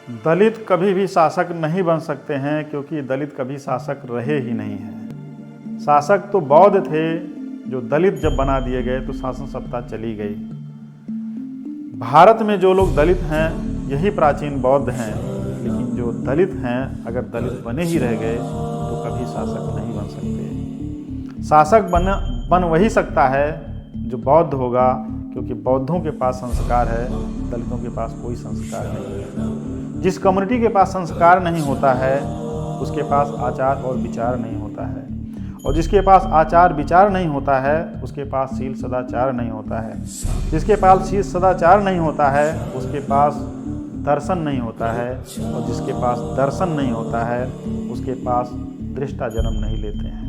दलित कभी भी शासक नहीं बन सकते हैं, क्योंकि दलित कभी शासक रहे ही नहीं हैं। शासक तो बौद्ध थे, जो दलित जब बना दिए गए तो शासन सत्ता चली गई। भारत में जो लोग दलित हैं यही प्राचीन बौद्ध हैं, लेकिन जो दलित हैं अगर दलित बने ही रह गए तो कभी शासक नहीं बन सकते। शासक बन वही सकता है जो बौद्ध होगा, क्योंकि बौद्धों के पास संस्कार है, दलितों के पास कोई संस्कार नहीं है। जिस कम्युनिटी के पास संस्कार नहीं होता है उसके पास आचार और विचार नहीं होता है, और जिसके पास आचार विचार नहीं होता है उसके पास शील सदाचार नहीं होता है। जिसके पास शील सदाचार नहीं होता है उसके पास दर्शन नहीं होता है, और जिसके पास दर्शन नहीं होता है उसके पास दृष्टा जन्म नहीं लेते हैं।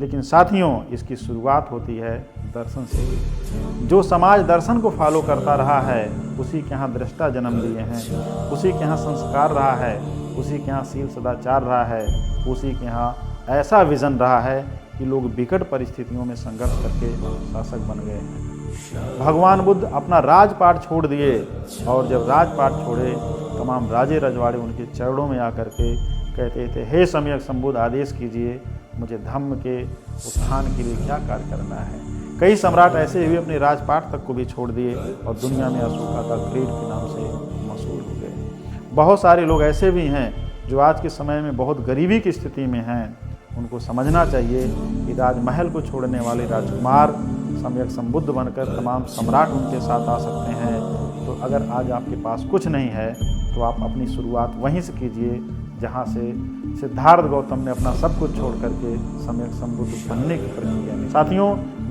लेकिन साथियों, इसकी शुरुआत होती है दर्शन से। जो समाज दर्शन को फॉलो करता रहा है उसी के यहाँ दृष्टा जन्म लिए हैं, उसी के यहाँ संस्कार रहा है, उसी के यहाँ शील सदाचार रहा है, उसी के यहाँ ऐसा विज़न रहा है कि लोग विकट परिस्थितियों में संघर्ष करके शासक बन गए हैं। भगवान बुद्ध अपना राजपाट छोड़ दिए, और जब राजपाट छोड़े तमाम राजे रजवाड़े उनके चरणों में आकर के कहते थे, हे सम्यक संबुद्ध, आदेश कीजिए, मुझे धम्म के उत्थान के लिए क्या कार्य करना है। कई सम्राट ऐसे हुए अपने राजपाट तक को भी छोड़ दिए और दुनिया में अशोका का ग्रेट के नाम से मशहूर हो गए। बहुत सारे लोग ऐसे भी हैं जो आज के समय में बहुत गरीबी की स्थिति में हैं। उनको समझना चाहिए कि राजमहल को छोड़ने वाले राजकुमार सम्यक संबुद्ध बनकर तमाम सम्राट उनके साथ आ सकते हैं। तो अगर आज आपके पास कुछ नहीं है तो आप अपनी शुरुआत वहीं से कीजिए जहाँ से सिद्धार्थ गौतम ने अपना सब कुछ छोड़ करके सम्यक संबुद्ध बनने की प्रक्रिया में। साथियों,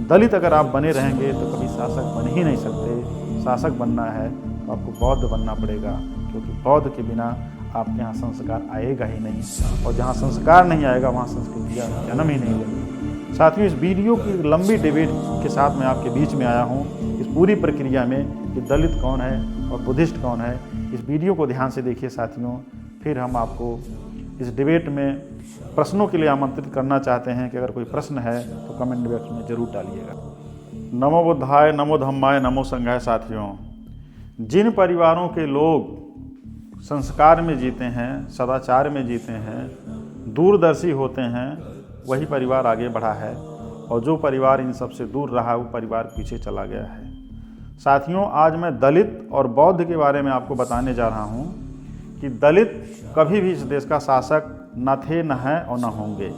दलित अगर आप बने रहेंगे तो कभी शासक बन ही नहीं सकते। शासक बनना है तो आपको बौद्ध बनना पड़ेगा, क्योंकि बौद्ध के बिना आपके यहाँ संस्कार आएगा ही नहीं, और जहाँ संस्कार नहीं आएगा वहाँ संस्कृतियाँ जन्म ही नहीं लेंगी। साथियों, इस वीडियो की लंबी डिबेट के साथ मैं आपके बीच में आया हूँ इस पूरी प्रक्रिया में कि दलित कौन है और बुद्धिस्ट कौन है। इस वीडियो को ध्यान से देखिए साथियों, फिर हम आपको इस डिबेट में प्रश्नों के लिए आमंत्रित करना चाहते हैं कि अगर कोई प्रश्न है तो कमेंट बॉक्स में ज़रूर डालिएगा। नमो बुद्धाय, नमो धम्माय, नमो संघाय। साथियों, जिन परिवारों के लोग संस्कार में जीते हैं, सदाचार में जीते हैं, दूरदर्शी होते हैं, वही परिवार आगे बढ़ा है, और जो परिवार इन सबसे दूर रहा वो परिवार पीछे चला गया है। साथियों, आज मैं दलित और बौद्ध के बारे में आपको बताने जा रहा हूँ कि दलित कभी भी इस देश का शासक न थे, न हैं और न होंगे।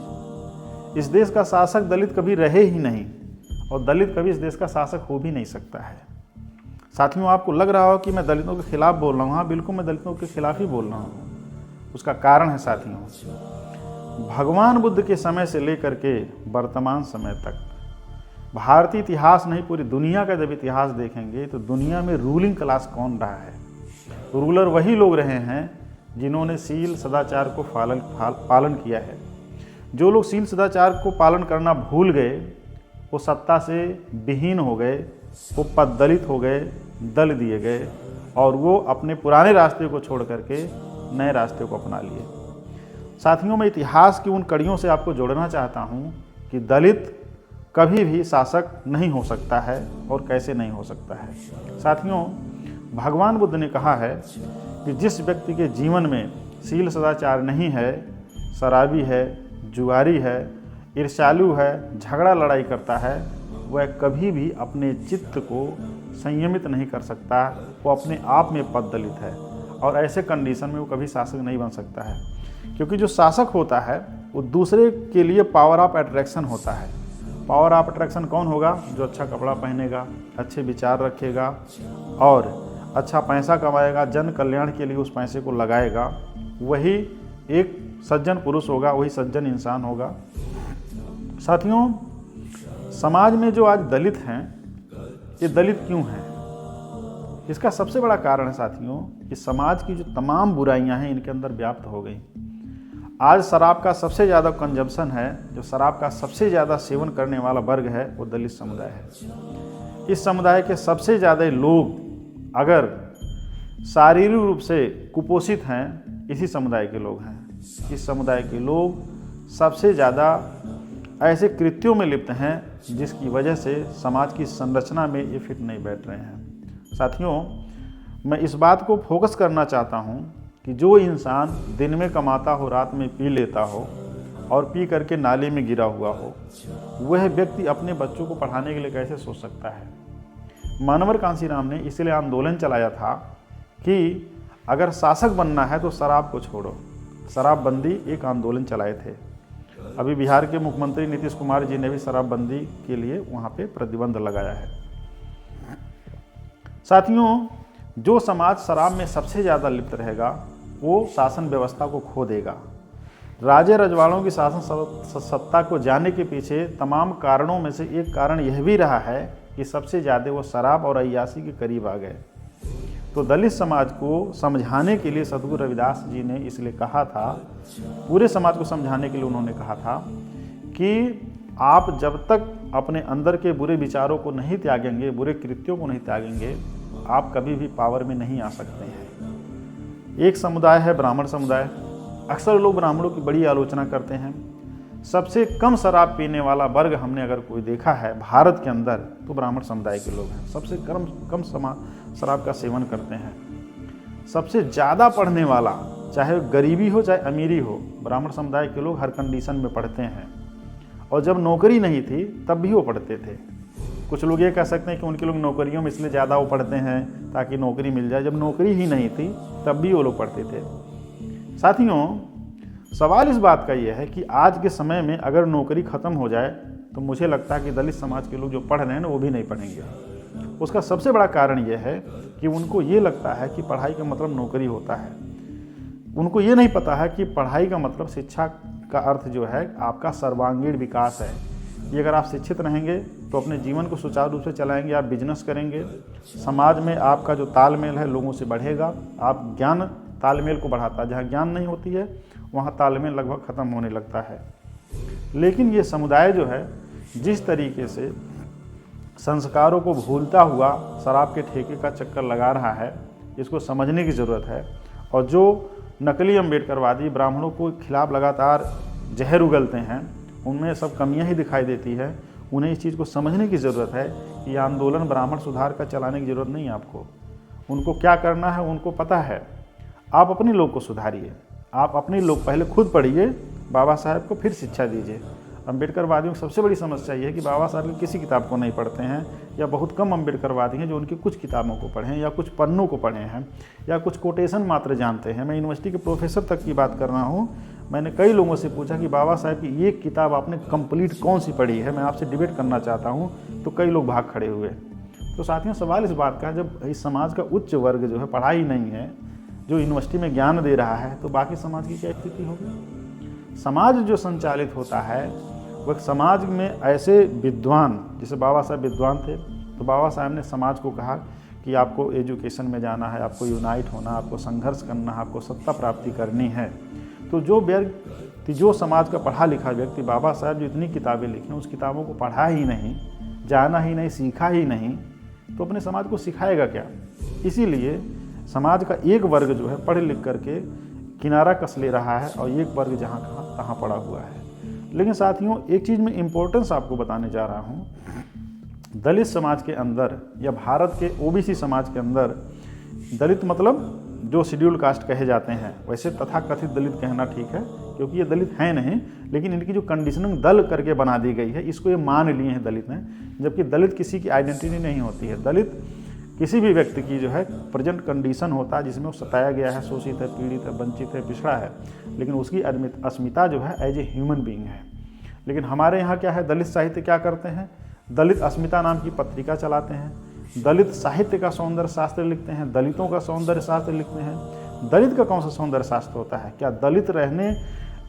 इस देश का शासक दलित कभी रहे ही नहीं, और दलित कभी इस देश का शासक हो भी नहीं सकता है। साथियों, आपको लग रहा हो कि मैं दलितों के खिलाफ बोल रहा हूँ। हाँ, बिल्कुल मैं दलितों के खिलाफ ही बोल रहा हूँ। उसका कारण है साथियों, भगवान बुद्ध के समय से लेकर के वर्तमान समय तक भारतीय इतिहास नहीं, पूरी दुनिया का जब इतिहास देखेंगे तो दुनिया में रूलिंग क्लास कौन रहा है? रूलर वही लोग रहे हैं जिन्होंने शील सदाचार को पालन किया है। जो लोग शील सदाचार को पालन करना भूल गए वो सत्ता से विहीन हो गए, वो पददलित हो गए, दल दिए गए, और वो अपने पुराने रास्ते को छोड़ करके नए रास्ते को अपना लिए। साथियों, मैं इतिहास की उन कड़ियों से आपको जोड़ना चाहता हूँ कि दलित कभी भी शासक नहीं हो सकता है, और कैसे नहीं हो सकता है। साथियों, भगवान बुद्ध ने कहा है कि जिस व्यक्ति के जीवन में शील सदाचार नहीं है, शराबी है, जुआरी है, ईर्ष्यालु है, झगड़ा लड़ाई करता है, वह कभी भी अपने चित्त को संयमित नहीं कर सकता। वो अपने आप में पददलित है, और ऐसे कंडीशन में वो कभी शासक नहीं बन सकता है। क्योंकि जो शासक होता है वो दूसरे के लिए पावर ऑफ अट्रैक्शन होता है। पावर ऑफ अट्रैक्शन कौन होगा? जो अच्छा कपड़ा पहनेगा, अच्छे विचार रखेगा और अच्छा पैसा कमाएगा, जन कल्याण के लिए उस पैसे को लगाएगा, वही एक सज्जन पुरुष होगा, वही सज्जन इंसान होगा। साथियों, समाज में जो आज दलित हैं, ये दलित क्यों हैं? इसका सबसे बड़ा कारण है साथियों कि समाज की जो तमाम बुराइयां हैं इनके अंदर व्याप्त हो गई। आज शराब का सबसे ज़्यादा कंजम्पशन है, जो शराब का सबसे ज़्यादा सेवन करने वाला वर्ग है वो दलित समुदाय है। इस समुदाय के सबसे ज़्यादा लोग अगर शारीरिक रूप से कुपोषित हैं, इसी समुदाय के लोग हैं। इस समुदाय के लोग सबसे ज़्यादा ऐसे कृत्यों में लिप्त हैं जिसकी वजह से समाज की संरचना में ये फिट नहीं बैठ रहे हैं। साथियों, मैं इस बात को फोकस करना चाहता हूँ कि जो इंसान दिन में कमाता हो, रात में पी लेता हो और पी करके नाले में गिरा हुआ हो, वह व्यक्ति अपने बच्चों को पढ़ाने के लिए कैसे सोच सकता है। मानवर कांसीराम ने इसलिए आंदोलन चलाया था कि अगर शासक बनना है तो शराब को छोड़ो। शराबबंदी एक आंदोलन चलाए थे। अभी बिहार के मुख्यमंत्री नीतीश कुमार जी ने भी शराबबंदी के लिए वहाँ पे प्रतिबंध लगाया है। साथियों, जो समाज शराब में सबसे ज़्यादा लिप्त रहेगा वो शासन व्यवस्था को खो देगा। राजे रजवाड़ों की शासन सत्ता को जाने के पीछे तमाम कारणों में से एक कारण यह भी रहा है कि सबसे ज़्यादा वो शराब और अय्याशी के करीब आ गए। तो दलित समाज को समझाने के लिए सद्गुरु रविदास जी ने इसलिए कहा था, पूरे समाज को समझाने के लिए उन्होंने कहा था कि आप जब तक अपने अंदर के बुरे विचारों को नहीं त्यागेंगे, बुरे कृत्यों को नहीं त्यागेंगे, आप कभी भी पावर में नहीं आ सकते हैं। एक समुदाय है ब्राह्मण समुदाय। अक्सर लोग ब्राह्मणों की बड़ी आलोचना करते हैं। सबसे कम शराब पीने वाला वर्ग हमने अगर कोई देखा है भारत के अंदर तो ब्राह्मण समुदाय के लोग हैं। सबसे कम शराब का सेवन करते हैं। सबसे ज़्यादा पढ़ने वाला, चाहे गरीबी हो चाहे अमीरी हो, ब्राह्मण समुदाय के लोग हर कंडीशन में पढ़ते हैं। और जब नौकरी नहीं थी तब भी वो पढ़ते थे। कुछ लोग ये कह सकते हैं कि उनके लोग नौकरियों में इसलिए ज़्यादा वो पढ़ते हैं ताकि नौकरी मिल जाए। जब नौकरी ही नहीं थी तब भी वो लोग पढ़ते थे। साथियों, सवाल इस बात का यह है कि आज के समय में अगर नौकरी ख़त्म हो जाए तो मुझे लगता है कि दलित समाज के लोग जो पढ़ रहे हैं ना वो भी नहीं पढ़ेंगे। उसका सबसे बड़ा कारण यह है कि उनको ये लगता है कि पढ़ाई का मतलब नौकरी होता है। उनको ये नहीं पता है कि पढ़ाई का मतलब शिक्षा का अर्थ जो है आपका सर्वांगीण विकास है। ये अगर आप शिक्षित रहेंगे तो अपने जीवन को सुचारू रूप से चलाएंगे, आप बिजनेस करेंगे, समाज में आपका जो तालमेल है लोगों से बढ़ेगा। आप ज्ञान तालमेल को बढ़ाता है। जहाँ ज्ञान नहीं होती है वहाँ तालमेल लगभग ख़त्म होने लगता है। लेकिन ये समुदाय जो है जिस तरीके से संस्कारों को भूलता हुआ शराब के ठेके का चक्कर लगा रहा है, इसको समझने की ज़रूरत है। और जो नकली अम्बेडकरवादी ब्राह्मणों को खिलाफ लगातार जहर उगलते हैं, उनमें सब कमियां ही दिखाई देती है। उन्हें इस चीज़ को समझने की ज़रूरत है कि ये आंदोलन ब्राह्मण सुधार का चलाने की ज़रूरत नहीं है आपको। उनको क्या करना है उनको पता है। आप अपने लोग को सुधारिए। आप अपने लोग पहले खुद पढ़िए, बाबा साहब को फिर शिक्षा दीजिए। अम्बेडकरवादियों की सबसे बड़ी समस्या ये है कि बाबा साहब की किसी किताब को नहीं पढ़ते हैं, या बहुत कम अम्बेडकरवादी हैं जो उनकी कुछ किताबों को पढ़ें या कुछ पन्नों को पढ़े हैं या कुछ कोटेशन मात्र जानते हैं। मैं यूनिवर्सिटी के प्रोफेसर तक की बात कर रहा हूँ। मैंने कई लोगों से पूछा कि बाबा साहब की ये किताब आपने कंप्लीट कौन सी पढ़ी है, मैं आपसे डिबेट करना चाहता हूँ, तो कई लोग भाग खड़े हुए। तो साथियों, सवाल इस बात का है, जब इस समाज का उच्च वर्ग जो है पढ़ाई नहीं है, जो यूनिवर्सिटी में ज्ञान दे रहा है, तो बाकी समाज की क्या स्थिति होगी। समाज जो संचालित होता है वह समाज में ऐसे विद्वान, जैसे बाबा साहब विद्वान थे, तो बाबा साहब ने समाज को कहा कि आपको एजुकेशन में जाना है, आपको यूनाइट होना, आपको संघर्ष करना है, आपको सत्ता प्राप्ति करनी है। तो जो व्यक्ति, जो समाज का पढ़ा लिखा व्यक्ति, बाबा साहब जो इतनी किताबें लिखी उस किताबों को पढ़ा ही नहीं, जाना ही नहीं, सीखा ही नहीं, तो अपने समाज को सिखाएगा क्या। इसीलिए समाज का एक वर्ग जो है पढ़ लिख करके किनारा कस ले रहा है और एक वर्ग जहाँ कहाँ तहाँ पड़ा हुआ है। लेकिन साथियों, एक चीज़ में इम्पोर्टेंस आपको बताने जा रहा हूँ। दलित समाज के अंदर या भारत के ओबीसी समाज के अंदर, दलित मतलब जो शेड्यूल कास्ट कहे जाते हैं, वैसे तथाकथित दलित कहना ठीक है क्योंकि ये दलित हैं नहीं, लेकिन इनकी जो कंडीशनिंग दल करके बना दी गई है, इसको ये मान लिए हैं दलित हैं, जबकि दलित किसी की आइडेंटिटी नहीं होती है। दलित किसी भी व्यक्ति की जो है प्रेजेंट कंडीशन होता है जिसमें वो सताया गया है, शोषित है, पीड़ित है, वंचित है, पिछड़ा है, लेकिन उसकी अस्मिता जो है एज ए ह्यूमन बीइंग है। लेकिन हमारे यहाँ क्या है, दलित साहित्य क्या करते हैं, दलित अस्मिता नाम की पत्रिका चलाते हैं, दलित साहित्य का सौंदर्य शास्त्र लिखते हैं, दलितों का सौंदर्य शास्त्र लिखते हैं। दलित का कौन सा सौंदर्य शास्त्र होता है? क्या दलित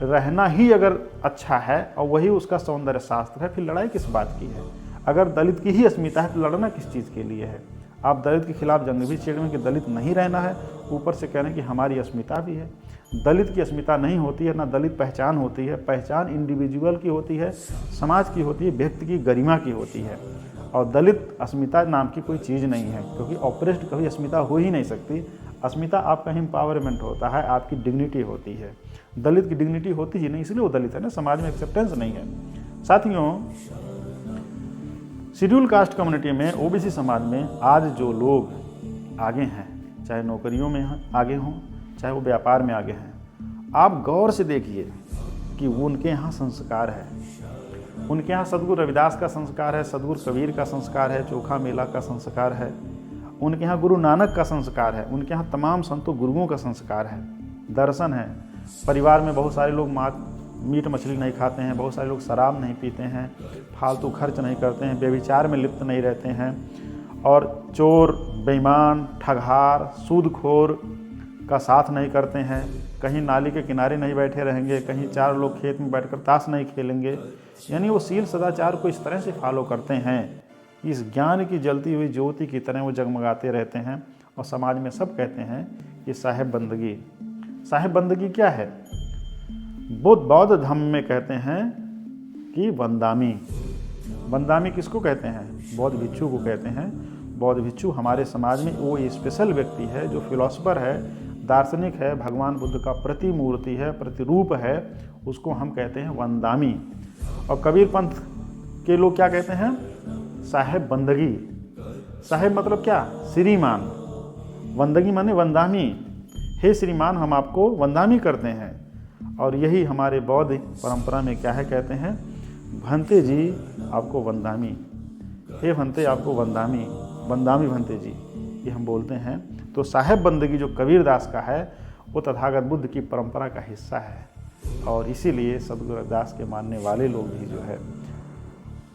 रहना ही अगर अच्छा है और वही उसका सौंदर्य शास्त्र है, फिर लड़ाई किस बात की है? अगर दलित की ही अस्मिता है तो लड़ना किस चीज़ के लिए है? आप दलित के खिलाफ जंग भी छेड़ में कि दलित नहीं रहना है, ऊपर से कह रहे हैं कि हमारी अस्मिता भी है। दलित की अस्मिता नहीं होती है, ना दलित पहचान होती है। पहचान इंडिविजुअल की होती है, समाज की होती है, व्यक्ति की गरिमा की होती है। और दलित अस्मिता नाम की कोई चीज़ नहीं है, क्योंकि ऑपरेस्ड कभी अस्मिता हो ही नहीं सकती। अस्मिता आपका एम्पावरमेंट होता है, आपकी डिग्निटी होती है। दलित की डिग्निटी होती ही नहीं, इसलिए वो दलित है ना, समाज में एक्सेप्टेंस नहीं है। साथियों, शेड्यूल कास्ट कम्युनिटी में, ओबीसी समाज में आज जो लोग आगे हैं, चाहे नौकरियों में आगे हों चाहे वो व्यापार में आगे हैं। आप गौर से देखिए कि उनके यहाँ संस्कार है, उनके यहाँ सदगुरु रविदास का संस्कार है, सदगुरु कबीर का संस्कार है, चोखा मेला का संस्कार है, उनके यहाँ गुरु नानक का संस्कार है, उनके यहाँ तमाम संतों गुरुओं का संस्कार है, दर्शन है। परिवार में बहुत सारे लोग मीट मछली नहीं खाते हैं, बहुत सारे लोग शराब नहीं पीते हैं, फालतू खर्च नहीं करते हैं, व्यभिचार में लिप्त नहीं रहते हैं, और चोर, बेईमान, ठगहार, सूदखोर का साथ नहीं करते हैं, कहीं नाली के किनारे नहीं बैठे रहेंगे, कहीं 4 लोग खेत में बैठकर ताश नहीं खेलेंगे। यानी वो शील सदाचार को इस तरह से फॉलो करते हैं, इस ज्ञान की जलती हुई ज्योति की तरह वो जगमगाते रहते हैं। और समाज में सब कहते हैं कि साहेब बंदगी। साहेब बंदगी क्या है? बौद्ध धर्म में कहते हैं कि वंदामी। वंदामी किसको कहते हैं? बौद्ध भिक्षु को कहते हैं। बौद्ध भिक्षु हमारे समाज में वो स्पेशल व्यक्ति है जो फिलोसफर है, दार्शनिक है, भगवान बुद्ध का प्रतिमूर्ति है, प्रतिरूप है, उसको हम कहते हैं वंदामी। और कबीर पंथ के लोग क्या कहते हैं? साहेब बंदगी। साहेब मतलब क्या? श्रीमान। वंदगी माने वंदामी। हे श्रीमान, हम आपको वंदामी करते हैं। और यही हमारे बौद्ध परंपरा में क्या है, कहते हैं भंते जी आपको वंदामी, हे भंते आपको वंदामी, वंदामी भंते जी, ये हम बोलते हैं। तो साहेब बंदगी जो कबीरदास का है वो तथागत बुद्ध की परंपरा का हिस्सा है। और इसीलिए सदगुरु रविदास के मानने वाले लोग भी जो है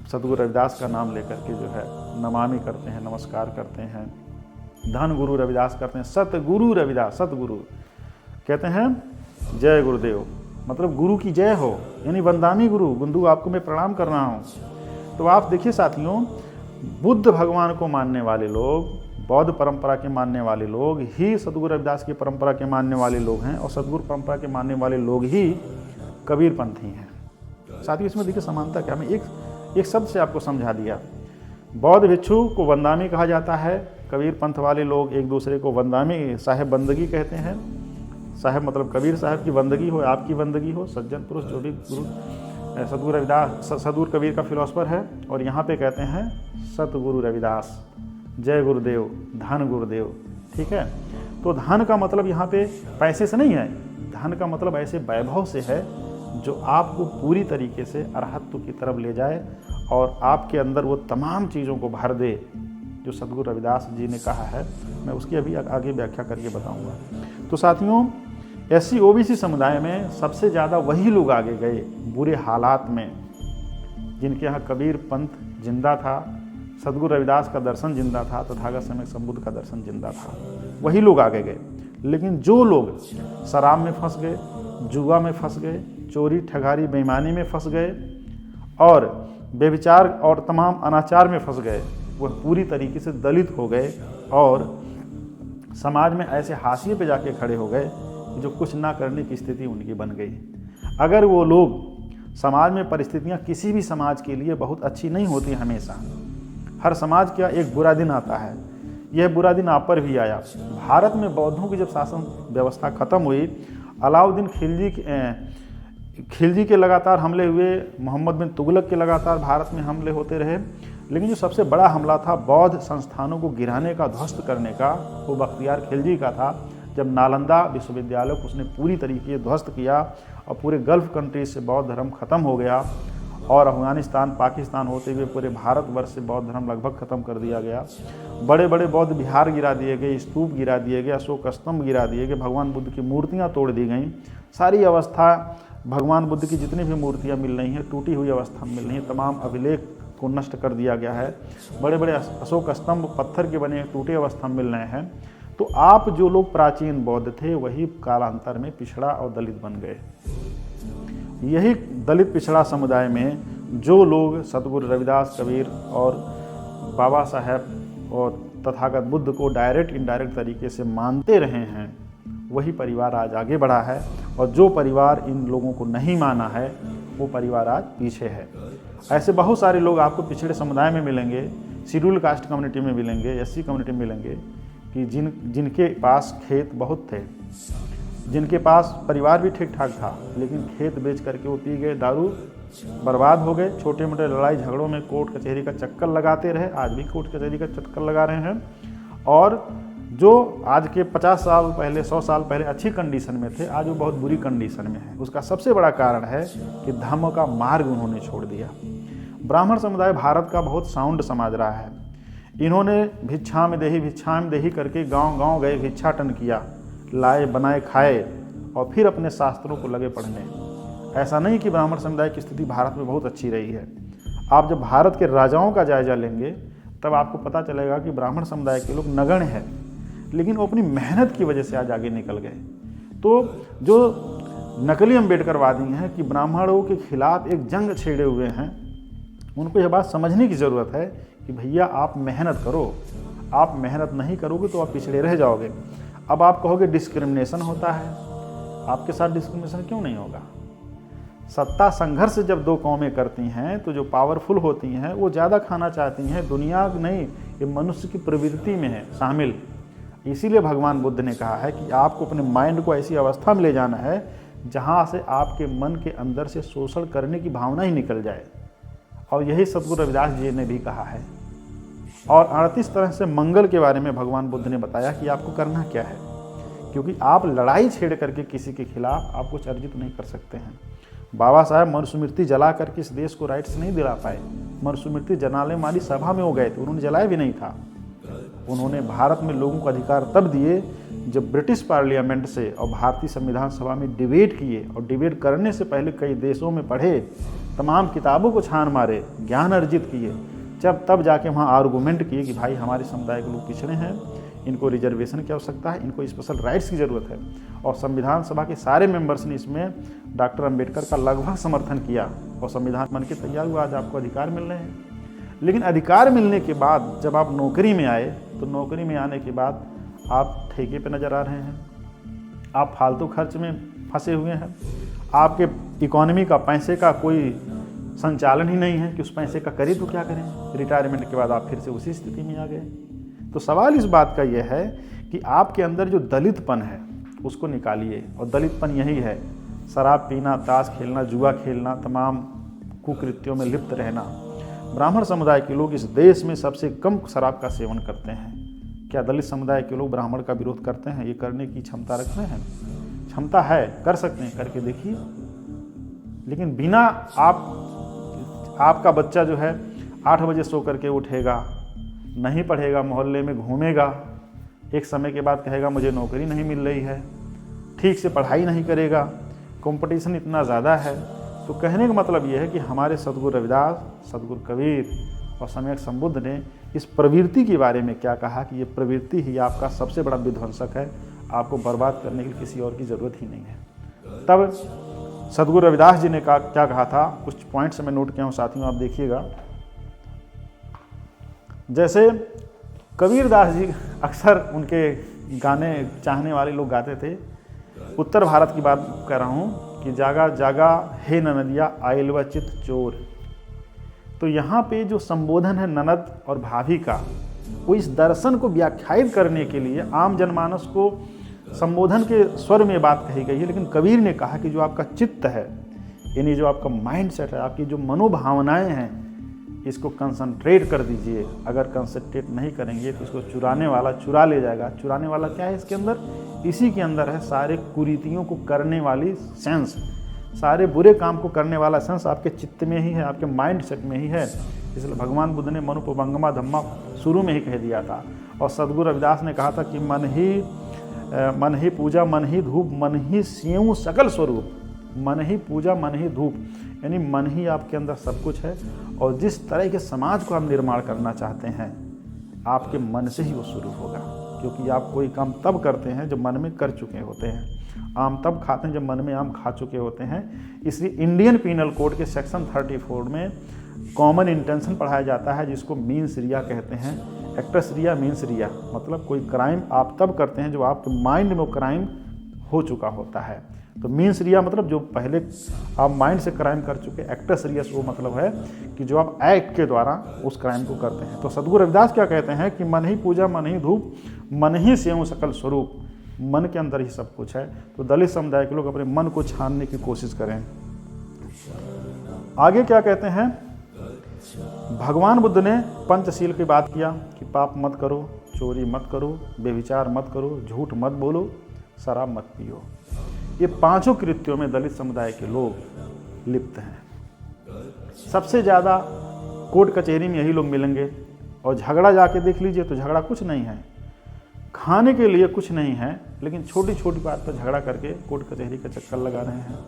सदगुरु रविदास का नाम लेकर के जो है नमामि करते हैं, नमस्कार करते हैं, धन गुरु रविदास करते हैं, सतगुरु रविदास, सतगुरु कहते हैं जय गुरुदेव, मतलब गुरु की जय हो, यानी वंदामी गुरु आपको मैं प्रणाम कर रहा हूँ। तो आप देखिए साथियों, बुद्ध भगवान को मानने वाले लोग, बौद्ध परंपरा के मानने वाले लोग ही सदगुरु रविदास की परंपरा के मानने वाले लोग हैं, और सदगुरु परंपरा के मानने वाले लोग ही कबीर पंथी हैं। साथियों, इसमें देखिए समानता क्या, मैं एक शब्द से आपको समझा दिया। बौद्ध भिक्षु को वंदामी कहा जाता है, कबीर पंथ वाले लोग एक दूसरे को वंदामी, साहेब बंदगी कहते हैं। साहेब मतलब कबीर साहब की बंदगी हो, आपकी बंदगी हो, सज्जन पुरुष जो भी गुरु सदगुरु रविदास, सदगुरु कबीर का फिलोसफर है। और यहाँ पे कहते हैं सतगुरु रविदास, जय गुरुदेव, धन गुरुदेव। ठीक है, तो धन का मतलब यहाँ पे पैसे से नहीं है, धन का मतलब ऐसे वैभव से है जो आपको पूरी तरीके से अरहत्व की तरफ ले जाए और आपके अंदर वो तमाम चीज़ों को भर दे जो सदगुरु रविदास जी ने कहा है। मैं उसकी अभी आगे व्याख्या करके बताऊंगा। तो साथियों, SC OBC समुदाय में सबसे ज़्यादा वही लोग आगे गए बुरे हालात में, जिनके यहाँ कबीर पंथ जिंदा था, सदगुरु रविदास का दर्शन जिंदा था, तथागत समय संबुद्ध का दर्शन जिंदा था, वही लोग आगे गए। लेकिन जो लोग शराब में फंस गए, जुआ में फंस गए, चोरी ठगारी बेईमानी में फंस गए और बेविचार और तमाम अनाचार में फंस गए, वह पूरी तरीके से दलित हो गए और समाज में ऐसे हाशिए पे जाके खड़े हो गए जो कुछ ना करने की स्थिति उनकी बन गई। अगर वो लोग, समाज में परिस्थितियां किसी भी समाज के लिए बहुत अच्छी नहीं होती हमेशा, हर समाज का एक बुरा दिन आता है, यह बुरा दिन आप पर भी आया। भारत में बौद्धों की जब शासन व्यवस्था खत्म हुई, अलाउद्दीन खिलजी के लगातार हमले हुए, मोहम्मद बिन तुगलक के लगातार भारत में हमले होते रहे, लेकिन जो सबसे बड़ा हमला था बौद्ध संस्थानों को गिराने का, ध्वस्त करने का, वो बख्तियार खिलजी का था। जब नालंदा विश्वविद्यालय को उसने पूरी तरीके से ध्वस्त किया और पूरे गल्फ कंट्रीज से बौद्ध धर्म खत्म हो गया और अफगानिस्तान, पाकिस्तान होते हुए पूरे भारतवर्ष से बौद्ध धर्म लगभग खत्म कर दिया गया। बड़े बड़े बौद्ध विहार गिरा दिए गए, स्तूप गिरा दिए गए, अशोक स्तंभ गिरा दिए गए, भगवान बुद्ध की मूर्तियाँ तोड़ दी गईं। सारी अवस्था भगवान बुद्ध की जितनी भी मूर्तियाँ मिल रही हैं टूटी हुई अवस्था में मिल रही हैं, तमाम अभिलेख को नष्ट कर दिया गया है। बड़े बड़े अशोक स्तंभ पत्थर के बने टूटे अवस्था में मिल रहे हैं। तो आप जो लोग प्राचीन बौद्ध थे वही कालांतर में पिछड़ा और दलित बन गए। यही दलित पिछड़ा समुदाय में जो लोग सदगुरु रविदास, कबीर और बाबा साहेब और तथागत बुद्ध को डायरेक्ट इनडायरेक्ट तरीके से मानते रहे हैं, वही परिवार आज आगे बढ़ा है। और जो परिवार इन लोगों को नहीं माना है वो परिवार आज पीछे है। ऐसे बहुत सारे लोग आपको पिछड़े समुदाय में मिलेंगे, शेड्यूल कास्ट कम्युनिटी में मिलेंगे, SC कम्युनिटी में मिलेंगे कि जिनके पास खेत बहुत थे, जिनके पास परिवार भी ठीक ठाक था, लेकिन खेत बेच करके वो पी गए, दारू, बर्बाद हो गए, छोटे मोटे लड़ाई झगड़ों में कोर्ट कचहरी का चक्कर लगाते रहे, आज भी कोर्ट कचहरी का चक्कर लगा रहे हैं। और जो आज के 50 साल पहले 100 साल पहले अच्छी कंडीशन में थे, आज वो बहुत बुरी कंडीशन में है। उसका सबसे बड़ा कारण है कि धर्म का मार्ग उन्होंने छोड़ दिया। ब्राह्मण समुदाय भारत का बहुत साउंड समाज रहा है। इन्होंने भिक्षाम देही करके गांव गांव गए, भिक्षाटन किया, लाए बनाए खाए और फिर अपने शास्त्रों को लगे पढ़ने। ऐसा नहीं कि ब्राह्मण समुदाय की स्थिति भारत में बहुत अच्छी रही है। आप जब भारत के राजाओं का जायजा लेंगे तब आपको पता चलेगा कि ब्राह्मण समुदाय के लोग नगण्य हैं, लेकिन वो अपनी मेहनत की वजह से आज आगे निकल गए। तो जो नकली अम्बेडकरवादी हैं कि ब्राह्मणों के खिलाफ एक जंग छेड़े हुए हैं, उनको यह बात समझने की ज़रूरत है कि भैया आप मेहनत करो, आप मेहनत नहीं करोगे तो आप पिछड़े रह जाओगे। अब आप कहोगे डिस्क्रिमिनेशन होता है, आपके साथ डिस्क्रिमिनेशन क्यों नहीं होगा? सत्ता संघर्ष जब दो कौमें करती हैं तो जो पावरफुल होती हैं वो ज़्यादा खाना चाहती हैं, दुनिया नहीं, ये मनुष्य की प्रवृत्ति में है शामिल। इसीलिए भगवान बुद्ध ने कहा है कि आपको अपने माइंड को ऐसी अवस्था में ले जाना है जहाँ से आपके मन के अंदर से शोषण करने की भावना ही निकल जाए। और यही सद्गुरु रविदास जी ने भी कहा है। और 38 तरह से मंगल के बारे में भगवान बुद्ध ने बताया कि आपको करना क्या है, क्योंकि आप लड़ाई छेड़ करके किसी के खिलाफ आप कुछ अर्जित नहीं कर सकते हैं। बाबा साहब मनुस्मृति जला करके इस देश को राइट्स नहीं दिला पाए। मनुस्मृति जलाने वाली सभा में वो गए थे, उन्होंने जलाया भी नहीं था। उन्होंने भारत में लोगों को अधिकार तब दिए जब ब्रिटिश पार्लियामेंट से और भारतीय संविधान सभा में डिबेट किए, और डिबेट करने से पहले कई देशों में पढ़े, तमाम किताबों को छान मारे, ज्ञान अर्जित किए, तब जाके वहाँ आर्गूमेंट किए कि भाई हमारे समुदाय के लोग पिछड़े हैं, इनको रिजर्वेशन की आवश्यकता है, इनको स्पेशल राइट्स की ज़रूरत है। और संविधान सभा के सारे मेंबर्स ने इसमें डॉक्टर अंबेडकर का लगभग समर्थन किया और संविधान बन के तैयार हुआ। आज आपको अधिकार मिल रहे हैं। लेकिन अधिकार मिलने के बाद जब आप नौकरी में आए तो नौकरी में आने के बाद आप ठेके पे नज़र आ रहे हैं, आप फालतू खर्च में फंसे हुए हैं, आपके इकोनॉमी का पैसे का कोई संचालन ही नहीं है कि उस पैसे का करें तो क्या करें। रिटायरमेंट के बाद आप फिर से उसी स्थिति में आ गए। तो सवाल इस बात का यह है कि आपके अंदर जो दलितपन है उसको निकालिए। और दलितपन यही है, शराब पीना, ताश खेलना, जुआ खेलना, तमाम कुकृत्यों में लिप्त रहना। ब्राह्मण समुदाय के लोग इस देश में सबसे कम शराब का सेवन करते हैं। क्या दलित समुदाय के लोग ब्राह्मण का विरोध करते हैं? ये करने की क्षमता रखते हैं? क्षमता है, कर सकते हैं, करके देखिए। लेकिन बिना आपका बच्चा जो है 8 बजे सो करके उठेगा, नहीं पढ़ेगा, मोहल्ले में घूमेगा, एक समय के बाद कहेगा मुझे नौकरी नहीं मिल रही है, ठीक से पढ़ाई नहीं करेगा, कंपटीशन इतना ज़्यादा है। तो कहने का मतलब ये है कि हमारे सद्गुरु रविदास, सद्गुरु कबीर और सम्यक संबुद्ध ने इस प्रवृत्ति के बारे में क्या कहा कि ये प्रवृत्ति ही आपका सबसे बड़ा विध्वंसक है, आपको बर्बाद करने के लिए किसी और की ज़रूरत ही नहीं है। तब सद्गुरु रविदास जी ने क्या कहा था, कुछ पॉइंट्स मैं नोट किया हूँ साथियों, आप देखिएगा। जैसे कबीरदास जी अक्सर उनके गाने चाहने वाले लोग गाते थे। उत्तर भारत की बात कर रहा हूँ कि जागा जागा हे ननदिया आइलवा चित चोर। तो यहाँ पे जो संबोधन है ननद और भाभी का, वो इस दर्शन को व्याख्यायित करने के लिए आम जनमानस को संबोधन के स्वर में बात कही गई है। लेकिन कबीर ने कहा कि जो आपका चित्त है, यानी जो आपका माइंड सेट है, आपकी जो मनोभावनाएं हैं, इसको कंसंट्रेट कर दीजिए। अगर कंसंट्रेट नहीं करेंगे तो इसको चुराने वाला चुरा ले जाएगा। चुराने वाला क्या है इसके अंदर? इसी के अंदर है सारे कुरीतियों को करने वाली सेंस, सारे बुरे काम को करने वाला सेंस आपके चित्त में ही है, आपके माइंड सेट में ही है। इसलिए भगवान बुद्ध ने मनुपवंगमा धम्मा शुरू में ही कह दिया था। और सद्गुरु रविदास ने कहा था कि मन ही पूजा, मन ही धूप, मन ही स्यों सकल स्वरूप। मन ही पूजा, मन ही धूप, यानी मन ही आपके अंदर सब कुछ है। और जिस तरह के समाज को आप निर्माण करना चाहते हैं, आपके मन से ही वो शुरू होगा। क्योंकि आप कोई काम तब करते हैं जब मन में कर चुके होते हैं। आम तब खाते हैं जब मन में आम खा चुके होते हैं। इसलिए इंडियन पीनल कोड के सेक्शन 34 में कॉमन इंटेंशन पढ़ाया जाता है, जिसको मीन्स रिया कहते हैं। एक्टस रिया मीन्स रिया, मतलब कोई क्राइम आप तब करते हैं जो आपके माइंड में वो क्राइम हो चुका होता है। तो मीन्स रिया मतलब जो पहले आप माइंड से क्राइम कर चुके। एक्टस रियस वो मतलब है कि जो आप एक्ट के द्वारा उस क्राइम को करते हैं। तो सद्गुरु रविदास क्या कहते हैं कि मन ही पूजा, मन ही धूप, मन ही स्यों सकल स्वरूप। मन के अंदर ही सब कुछ है। तो दलित समुदाय के लोग अपने मन को छानने की कोशिश करें। आगे क्या कहते हैं, भगवान बुद्ध ने पंचशील की बात किया कि पाप मत करो, चोरी मत करो, व्यभिचार मत करो, झूठ मत बोलो, शराब मत पियो। ये पांचों कृत्यों में दलित समुदाय के लोग लिप्त हैं। सबसे ज़्यादा कोर्ट कचहरी में यही लोग मिलेंगे, और झगड़ा जाके देख लीजिए तो झगड़ा कुछ नहीं है, खाने के लिए कुछ नहीं है, लेकिन छोटी छोटी बात पर झगड़ा करके कोर्ट कचहरी का चक्कर लगा रहे हैं।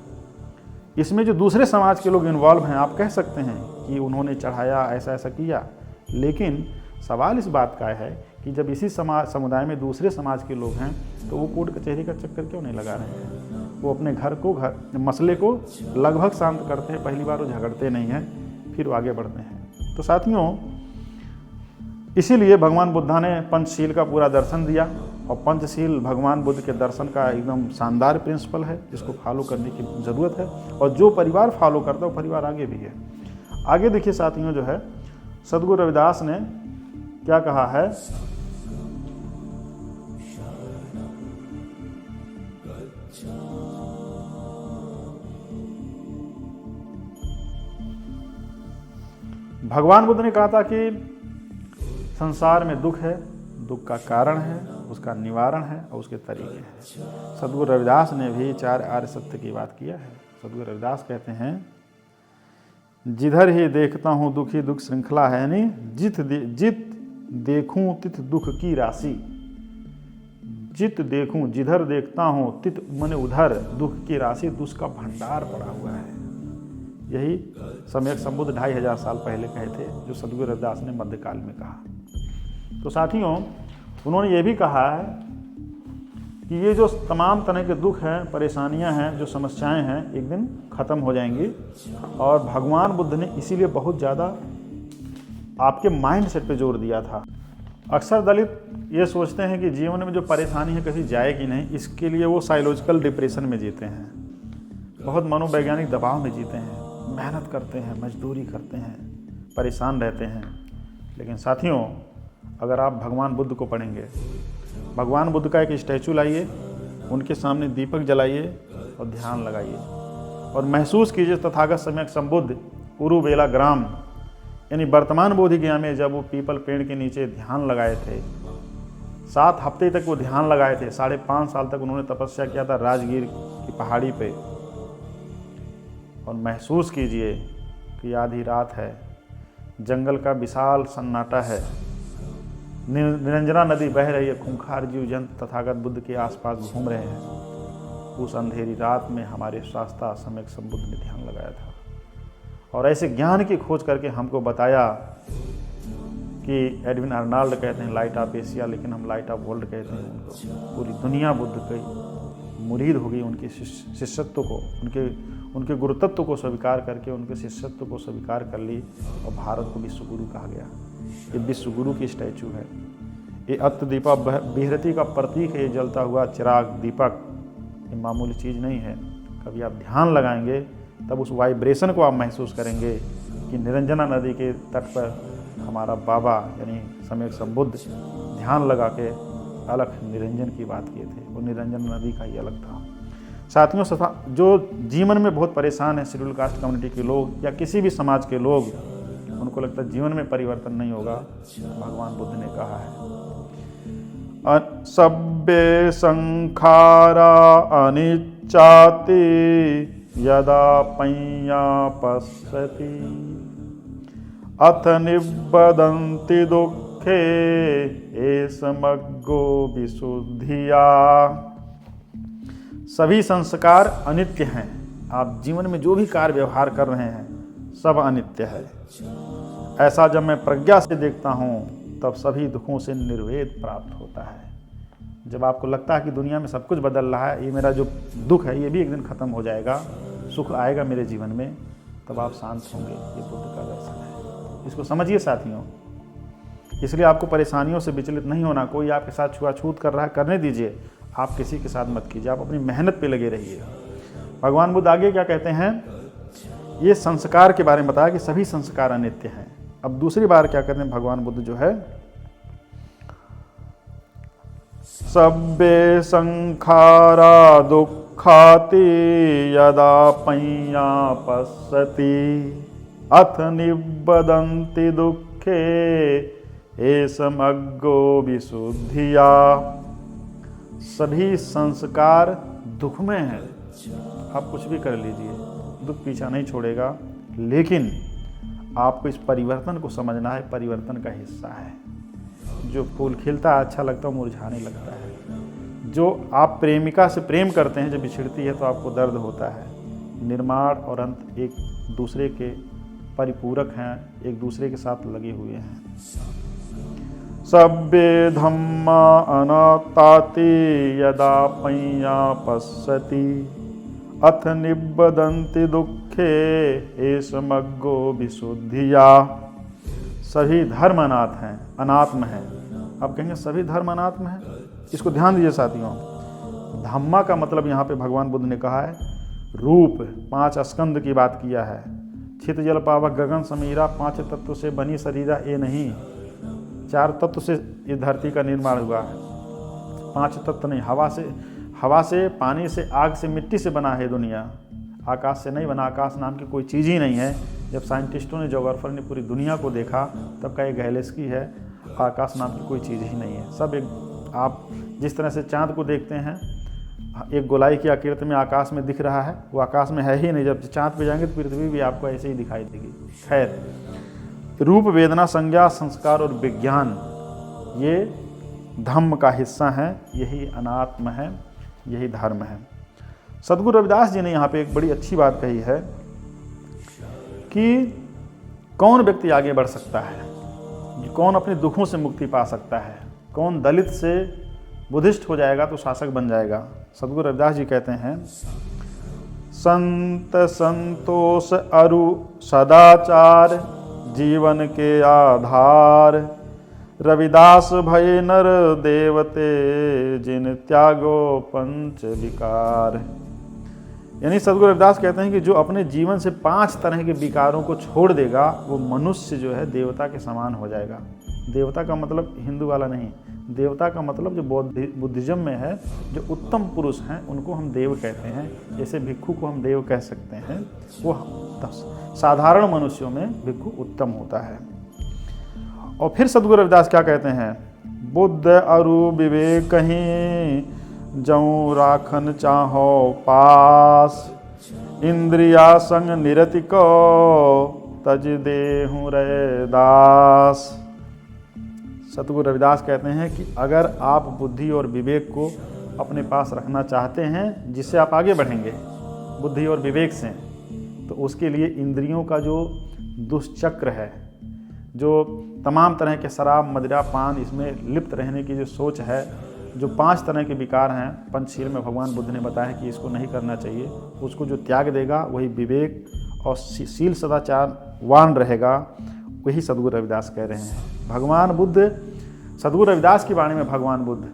इसमें जो दूसरे समाज के लोग इन्वॉल्व हैं, आप कह सकते हैं कि उन्होंने चढ़ाया, ऐसा ऐसा किया, लेकिन सवाल इस बात का है कि जब इसी समुदाय में दूसरे समाज के लोग हैं तो वो कोर्ट कचहरी का चक्कर क्यों नहीं लगा रहे हैं? वो अपने मसले को लगभग शांत करते हैं। पहली बार वो झगड़ते नहीं हैं, फिर वो आगे बढ़ते हैं। तो साथियों, इसीलिए भगवान बुद्धा ने पंचशील का पूरा दर्शन दिया, और पंचशील भगवान बुद्ध के दर्शन का एकदम शानदार प्रिंसिपल है, जिसको फॉलो करने की ज़रूरत है। और जो परिवार फॉलो करता है वो परिवार आगे भी है। आगे देखिए साथियों, जो है सद्गुरु रविदास ने क्या कहा है, भगवान बुद्ध ने कहा था कि संसार में दुख है, दुख का कारण है, उसका निवारण है और उसके तरीके हैं। सद्गुरु रविदास ने भी 4 आर्य सत्य की बात किया है। सद्गुरु रविदास कहते हैं, जिधर ही देखता हूँ दुख ही दुख श्रृंखला है, नहीं जित देखूं तित दुख की राशि। जित देखूं, जिधर देखता हूँ, तित मने उधर, दुख की राशि, दुख का भंडार पड़ा हुआ है। यही सम्यक संबुद्ध 2500 साल पहले कहे थे, जो सद्गुरु रविदास ने मध्यकाल में कहा। तो साथियों, उन्होंने ये भी कहा है कि ये जो तमाम तरह के दुख हैं, परेशानियां हैं, जो समस्याएं हैं, एक दिन ख़त्म हो जाएंगी। और भगवान बुद्ध ने इसीलिए बहुत ज़्यादा आपके माइंड सेट पे जोर दिया था। अक्सर दलित ये सोचते हैं कि जीवन में जो परेशानी है कभी जाएगी नहीं, इसके लिए वो साइकोलॉजिकल डिप्रेशन में जीते हैं, बहुत मनोवैज्ञानिक दबाव में जीते हैं, मेहनत करते हैं, मजदूरी करते हैं, परेशान रहते हैं। लेकिन साथियों, अगर आप भगवान बुद्ध को पढ़ेंगे, भगवान बुद्ध का एक स्टैचू लाइए, उनके सामने दीपक जलाइए और ध्यान लगाइए और महसूस कीजिए तथागत सम्यक संबुद्ध उरुबेला ग्राम, यानी वर्तमान बोधिगया में जब वो पीपल पेड़ के नीचे ध्यान लगाए थे, 7 हफ्ते तक वो ध्यान लगाए थे, 5.5 साल तक उन्होंने तपस्या किया था राजगीर की पहाड़ी पे। और महसूस कीजिए कि आधी रात है, जंगल का विशाल सन्नाटा है, निरंजना नदी बह रही है, खूंखार जीव जंतु तथागत बुद्ध के आसपास घूम रहे हैं। उस अंधेरी रात में हमारे शास्त्रा सम्यक संबुद्ध ने ध्यान लगाया था और ऐसे ज्ञान की खोज करके हमको बताया कि एडविन अर्नाल्ड कहते हैं लाइट ऑफ एशिया, लेकिन हम लाइट ऑफ वर्ल्ड कहते हैं उनको। पूरी दुनिया बुद्ध की मुरीद हो गई, उनके शिष्यत्व को, उनके गुरुत्व को स्वीकार करके उनके शिष्यत्व को स्वीकार कर ली और भारत को विश्व गुरु कहा गया। ये विश्व गुरु की स्टैचू है। ये अत्त दीपा बिहरती का प्रतीक है, ये जलता हुआ चिराग दीपक, ये मामूली चीज़ नहीं है। कभी आप ध्यान लगाएंगे तब उस वाइब्रेशन को आप महसूस करेंगे कि निरंजना नदी के तट पर हमारा बाबा यानी सम्यक संबुद्ध ध्यान लगा के अलख निरंजन की बात किए थे। वो निरंजन नदी का ही अलग था। साथियों, जो जीवन में बहुत परेशान है, शेड्यूल कास्ट कम्युनिटी के लोग या किसी भी समाज के लोग, उनको लगता है जीवन में परिवर्तन नहीं होगा, भगवान बुद्ध ने कहा है सब्बे संखारा अनिच्चाति यदा पय्या पश्यति अथ निबदन्ति दुःखे एषमग्गो विशुद्धिया। सभी संस्कार अनित्य हैं। आप जीवन में जो भी कार्य व्यवहार कर रहे हैं सब अनित्य है। ऐसा जब मैं प्रज्ञा से देखता हूँ तब सभी दुखों से निर्वेद प्राप्त होता है। जब आपको लगता है कि दुनिया में सब कुछ बदल रहा है, ये मेरा जो दुख है ये भी एक दिन ख़त्म हो जाएगा, सुख आएगा मेरे जीवन में, तब आप शांत होंगे। ये बुद्ध का दर्शन है, इसको समझिए साथियों। इसलिए आपको परेशानियों से विचलित नहीं होना। कोई आपके साथ छुआछूत कर रहा है, करने दीजिए, आप किसी के साथ मत कीजिए, आप अपनी मेहनत पे लगे रहिए। भगवान बुद्ध आगे क्या कहते हैं, ये संस्कार के बारे में बताया कि सभी संस्कार अनित्य हैं। अब दूसरी बार क्या कहते हैं भगवान बुद्ध जो है, सब्बे संखारा दुखाति यदा पय्या पश्यति अथ निबदन्ति दुःखे हे समग्गो विशुद्धिया। सभी संस्कार दुख में हैं। आप कुछ भी कर लीजिए, दुख पीछा नहीं छोड़ेगा, लेकिन आपको इस परिवर्तन को समझना है, परिवर्तन का हिस्सा है। जो फूल खिलता है अच्छा लगता है, मुरझाने लगता है। जो आप प्रेमिका से प्रेम करते हैं, जब बिछड़ती है तो आपको दर्द होता है। निर्माण और अंत एक दूसरे के परिपूरक हैं, एक दूसरे के साथ लगे हुए हैं। सभ्ये धम्मा अनात्ताति यदा पय्या पश्यति अथ निबदन्ति दुखे हे समग्गो विशुद्धिया। सभी धर्म अनाथ हैं, अनात्म हैं। आप कहेंगे सभी धर्म अनात्म हैं, इसको ध्यान दीजिए साथियों। धम्मा का मतलब यहाँ पे भगवान बुद्ध ने कहा है रूप, 5 स्कंद की बात किया है। छित जल पावक गगन समीरा, 5 तत्व से बनी शरीरा ये नहीं, 4 तत्व से इस धरती का निर्माण हुआ है। 5 तत्व नहीं, हवा से पानी से आग से मिट्टी से बना है दुनिया, आकाश से नहीं बना। आकाश नाम की कोई चीज़ ही नहीं है। जब साइंटिस्टों ने, जोग्राफर ने पूरी दुनिया को देखा तब का ये गैलेक्सी है, आकाश नाम की कोई चीज़ ही नहीं है। सब एक, आप जिस तरह से चाँद को देखते हैं एक गोलाई की आकृति में आकाश में दिख रहा है, वो आकाश में है ही नहीं। जब चाँद पे जाएंगे तो पृथ्वी भी आपको ऐसे ही दिखाई देगी। खैर, रूप, वेदना, संज्ञा, संस्कार और विज्ञान ये धम्म का हिस्सा हैं। यही अनात्म है, यही धर्म है। सद्गुरु रविदास जी ने यहाँ पे एक बड़ी अच्छी बात कही है कि कौन व्यक्ति आगे बढ़ सकता है, कौन अपने दुखों से मुक्ति पा सकता है, कौन दलित से बुद्धिस्ट हो जाएगा तो शासक बन जाएगा। सद्गुरु रविदास जी कहते हैं संत संतोष अरु सदाचार जीवन के आधार, रविदास भय नर देवते जिन त्यागो पंच विकार। यानी सद्गुरु रविदास कहते हैं कि जो अपने जीवन से 5 तरह के विकारों को छोड़ देगा वो मनुष्य जो है देवता के समान हो जाएगा। देवता का मतलब हिंदू वाला नहीं, देवता का मतलब जो बुद्धिज्म में है, जो उत्तम पुरुष हैं उनको हम देव कहते हैं। जैसे भिक्षु को हम देव कह सकते हैं, वो साधारण मनुष्यों में भिक्षु उत्तम होता है। और फिर सद्गुरु रविदास क्या कहते हैं, बुद्ध अरु विवेक ही जऊँ राखन चाहो पास, इंद्रिया संग निरति को तज देहूँ रे दास। सद्गुरु रविदास कहते हैं कि अगर आप बुद्धि और विवेक को अपने पास रखना चाहते हैं, जिससे आप आगे बढ़ेंगे बुद्धि और विवेक से, तो उसके लिए इंद्रियों का जो दुष्चक्र है, जो तमाम तरह के शराब, मदिरा, पान, इसमें लिप्त रहने की जो सोच है, जो 5 तरह के विकार हैं पंचशील में भगवान बुद्ध ने बताया कि इसको नहीं करना चाहिए, उसको जो त्याग देगा वही विवेक और शील सदाचारवान रहेगा। वही सद्गुरु रविदास कह रहे हैं। भगवान बुद्ध, सद्गुरु रविदास की वाणी में भगवान बुद्ध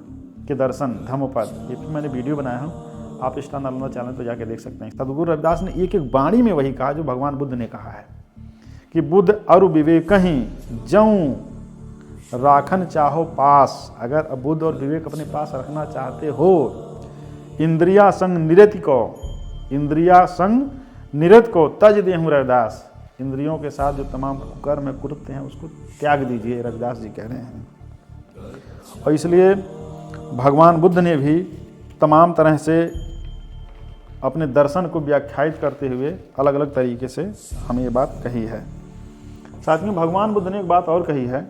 के दर्शन धम्मपद, ये फिर मैंने वीडियो बनाया हूँ, आप इष्टा नालंदा चैनल पर जाके देख सकते हैं। सद्गुरु रविदास ने एक एक वाणी में वही कहा जो भगवान बुद्ध ने कहा है कि बुद्ध अरु विवेक ही जऊँ राखन चाहो पास। अगर बुद्ध और विवेक अपने पास रखना चाहते हो, इंद्रिया संग निरति को, इंद्रिया संग निरत को तज देहूँ रविदास। इंद्रियों के साथ जो तमाम कर्म कुरुत्व हैं उसको त्याग दीजिए, रविदास जी कह रहे हैं। और इसलिए भगवान बुद्ध ने भी तमाम तरह से अपने दर्शन को व्याख्यायित करते हुए अलग अलग तरीके से हमें ये बात कही है। साथ में भगवान बुद्ध ने एक बात और कही है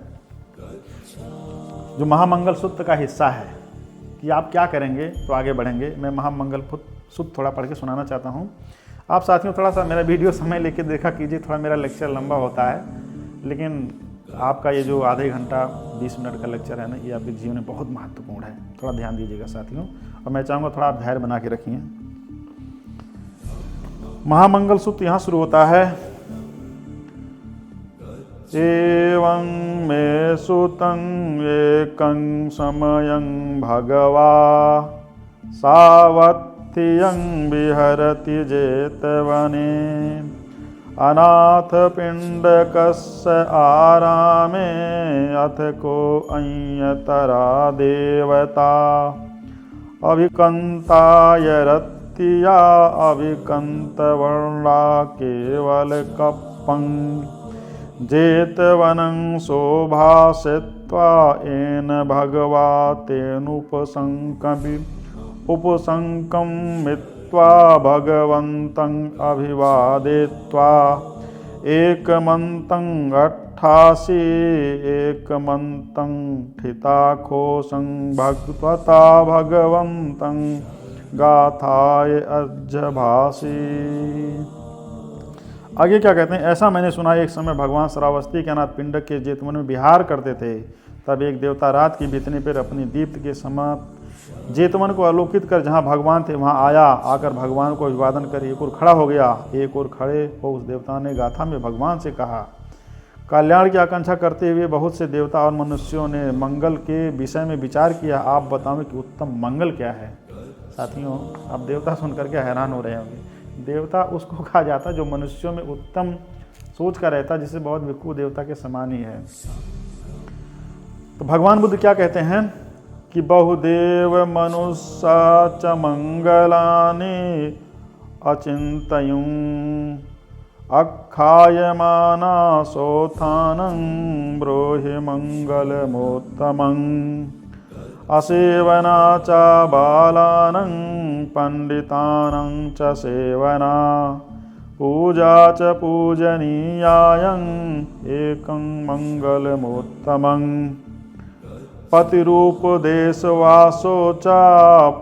जो महामंगल सूत्र का हिस्सा है कि आप क्या करेंगे तो आगे बढ़ेंगे। मैं महामंगल सूत्र थोड़ा पढ़ के सुनाना चाहता हूँ। आप साथियों थोड़ा सा मेरा वीडियो समय लेके देखा कीजिए, थोड़ा मेरा लेक्चर लंबा होता है, लेकिन आपका ये जो आधे घंटा 20 मिनट का लेक्चर है ना, ये आपके जीवन में बहुत महत्वपूर्ण है। थोड़ा ध्यान दीजिएगा साथियों, और मैं चाहूँगा थोड़ा आप धैर्य बना के रखिए। महामंगल सूत्र यहाँ शुरू होता है, एवं मे सुतं एकं समयं भगवा सावत्थियं विहरति जेतवने, अनाथ पिंडकस्य आरामे अथ को अन्यतरा देवता, अभिकंताय रत्तिया अभिकंतवर्णा केवल कप्पं, जेतवनं शोभासित मित्वा येन भगवा तेनुपसंकं मित्वा भगवन्तं अभिवादयित्वा एकमन्तं 88 एकमन्तं ठिताखोसं भगवता भगवन्तं गाथाय अज्जभासी। आगे क्या कहते हैं, ऐसा मैंने सुना एक समय भगवान श्रावस्ती के अनाथ पिंडक के जेतवन में विहार करते थे। तब एक देवता रात की बितने पर अपनी दीप्त के समान जेतवन को आलोकित कर जहाँ भगवान थे वहाँ आया। आकर भगवान को अभिवादन कर एक ओर खड़ा हो गया। एक ओर खड़े हो उस देवता ने गाथा में भगवान से कहा, कल्याण की आकांक्षा करते हुए बहुत से देवता और मनुष्यों ने मंगल के विषय में विचार किया। आप बताओ कि उत्तम मंगल क्या है। साथियों, आप देवता सुनकर के हैरान हो रहे होंगे। देवता उसको कहा जाता जो मनुष्यों में उत्तम सोच का रहता, जिसे बहुत भिक्खु देवता के समान ही है। तो भगवान बुद्ध क्या कहते हैं कि बहुदेव मनुष्या च मंगलानि अचिंतयुं अख्यायमाना सोथानं ब्रूहि मंगलमोत्तमं असेवना च बालानं पंडितानं च सेवना पूजा च पूजनीयायं एकं मंगलमोत्तमं पतिरूपदेशवासो च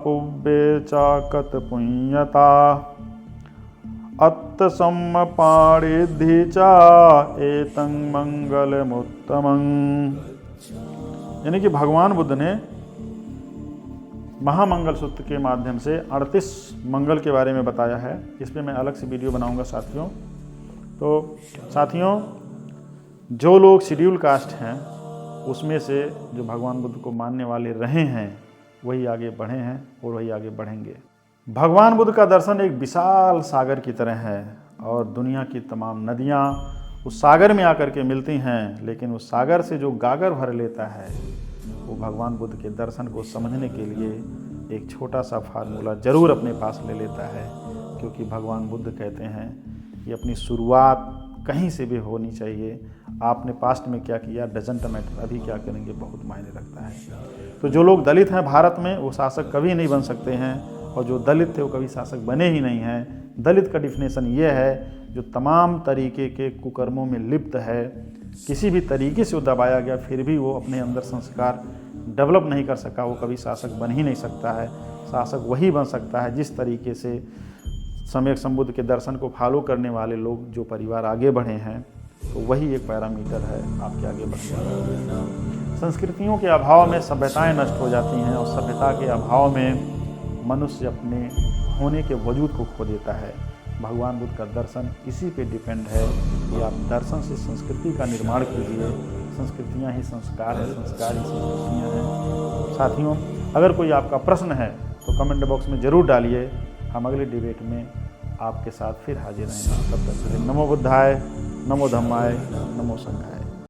पुब्बे च कतपुण्यता अत्तसम्मपाणिद्धि च एतं मंगलमुत्तमं। यानी कि भगवान बुद्ध ने महामंगल सूत्र के माध्यम से 38 मंगल के बारे में बताया है। इस पर मैं अलग से वीडियो बनाऊंगा साथियों। तो साथियों, जो लोग शेड्यूल कास्ट हैं उसमें से जो भगवान बुद्ध को मानने वाले रहे हैं वही आगे बढ़े हैं और वही आगे बढ़ेंगे। भगवान बुद्ध का दर्शन एक विशाल सागर की तरह है और दुनिया की तमाम नदियाँ उस सागर में आकर के मिलती हैं, लेकिन उस सागर से जो गागर भर लेता है वो भगवान बुद्ध के दर्शन को समझने के लिए एक छोटा सा फार्मूला जरूर अपने पास ले लेता है। क्योंकि भगवान बुद्ध कहते हैं कि अपनी शुरुआत कहीं से भी होनी चाहिए। आपने पास्ट में क्या किया डजंट मैटर, अभी क्या करेंगे बहुत मायने रखता है। तो जो लोग दलित हैं भारत में वो शासक कभी नहीं बन सकते हैं, और जो दलित थे वो कभी शासक बने ही नहीं हैं। दलित का डिफिनेशन ये है जो तमाम तरीके के कुकर्मों में लिप्त है, किसी भी तरीके से वो दबाया गया फिर भी वो अपने अंदर संस्कार डेवलप नहीं कर सका, वो कभी शासक बन ही नहीं सकता है। शासक वही बन सकता है जिस तरीके से सम्यक संबुद्ध के दर्शन को फॉलो करने वाले लोग, जो परिवार आगे बढ़े हैं, तो वही एक पैरामीटर है आपके आगे बढ़ने। संस्कृतियों के अभाव में सभ्यताएं नष्ट हो जाती हैं और सभ्यता के अभाव में मनुष्य अपने होने के वजूद को खो देता है। भगवान बुद्ध का दर्शन इसी पे डिपेंड है कि आप दर्शन से संस्कृति का निर्माण कीजिए। संस्कृतियाँ ही संस्कार है, संस्कार ही संस्कृतियाँ हैं। साथियों, अगर कोई आपका प्रश्न है तो कमेंट बॉक्स में ज़रूर डालिए। हम अगले डिबेट में आपके साथ फिर हाजिर रहेंगे। तब तक के लिए नमो बुद्धाय, नमो धम्माय, नमो संघाय।